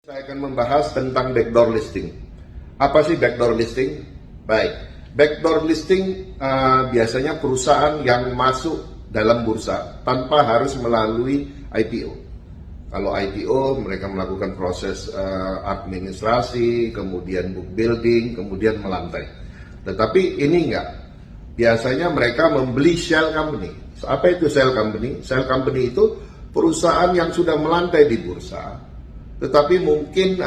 Saya akan membahas tentang backdoor listing. Apa sih backdoor listing? Baik, backdoor listing biasanya perusahaan yang masuk dalam bursa tanpa harus melalui IPO. Kalau IPO, mereka melakukan proses administrasi, kemudian book building, kemudian melantai. Tetapi ini enggak. Biasanya mereka membeli shell company. Apa itu shell company? Shell company itu perusahaan yang sudah melantai di bursa, tetapi mungkin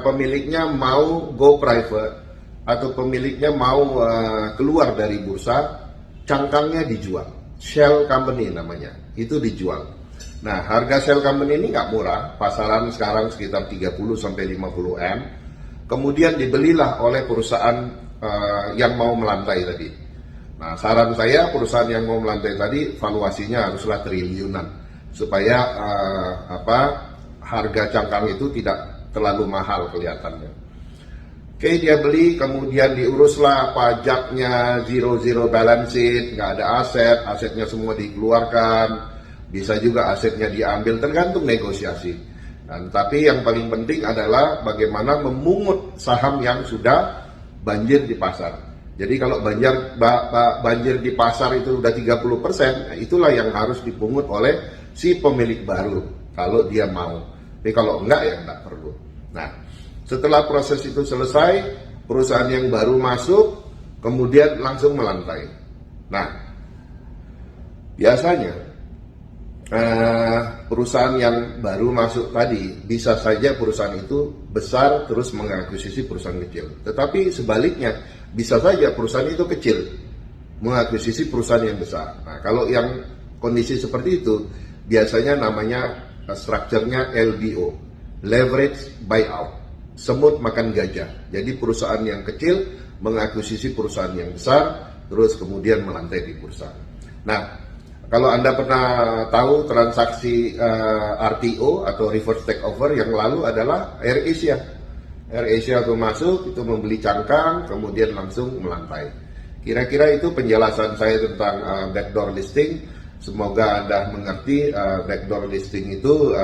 pemiliknya mau go private atau pemiliknya mau keluar dari bursa, cangkangnya dijual. Shell company namanya, itu dijual. Nah, harga shell company ini nggak murah, pasaran sekarang sekitar 30-50 M. Kemudian dibelilah oleh perusahaan yang mau melantai tadi. Nah, saran saya perusahaan yang mau melantai tadi valuasinya haruslah triliunan supaya harga cangkang itu tidak terlalu mahal kelihatannya. Oke, dia beli, kemudian diuruslah pajaknya, zero balance sheet, nggak ada aset, asetnya semua dikeluarkan, bisa juga asetnya diambil, tergantung negosiasi. Dan, tapi yang paling penting adalah bagaimana memungut saham yang sudah banjir di pasar. Jadi kalau banjir di pasar itu udah 30%, itulah yang harus dipungut oleh si pemilik baru kalau dia mau. Tapi kalau enggak ya enggak perlu. Nah, setelah proses itu selesai, perusahaan yang baru masuk, kemudian langsung melantai. Nah, biasanya perusahaan yang baru masuk tadi, bisa saja perusahaan itu besar terus mengakuisisi perusahaan kecil. Tetapi sebaliknya, bisa saja perusahaan itu kecil mengakuisisi perusahaan yang besar. Nah, kalau yang kondisi seperti itu, biasanya namanya strukturnya LBO, leverage buyout, semut makan gajah. Jadi perusahaan yang kecil mengakuisisi perusahaan yang besar, terus kemudian melantai di bursa. Nah, kalau Anda pernah tahu transaksi RTO atau reverse takeover yang lalu adalah AirAsia. AirAsia itu masuk, itu membeli cangkang, kemudian langsung melantai. Kira-kira itu penjelasan saya tentang backdoor listing. Semoga Anda mengerti backdoor listing itu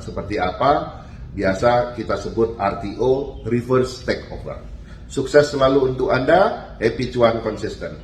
seperti apa. Biasa kita sebut RTO, reverse takeover. Sukses selalu untuk Anda, happy cuan konsisten.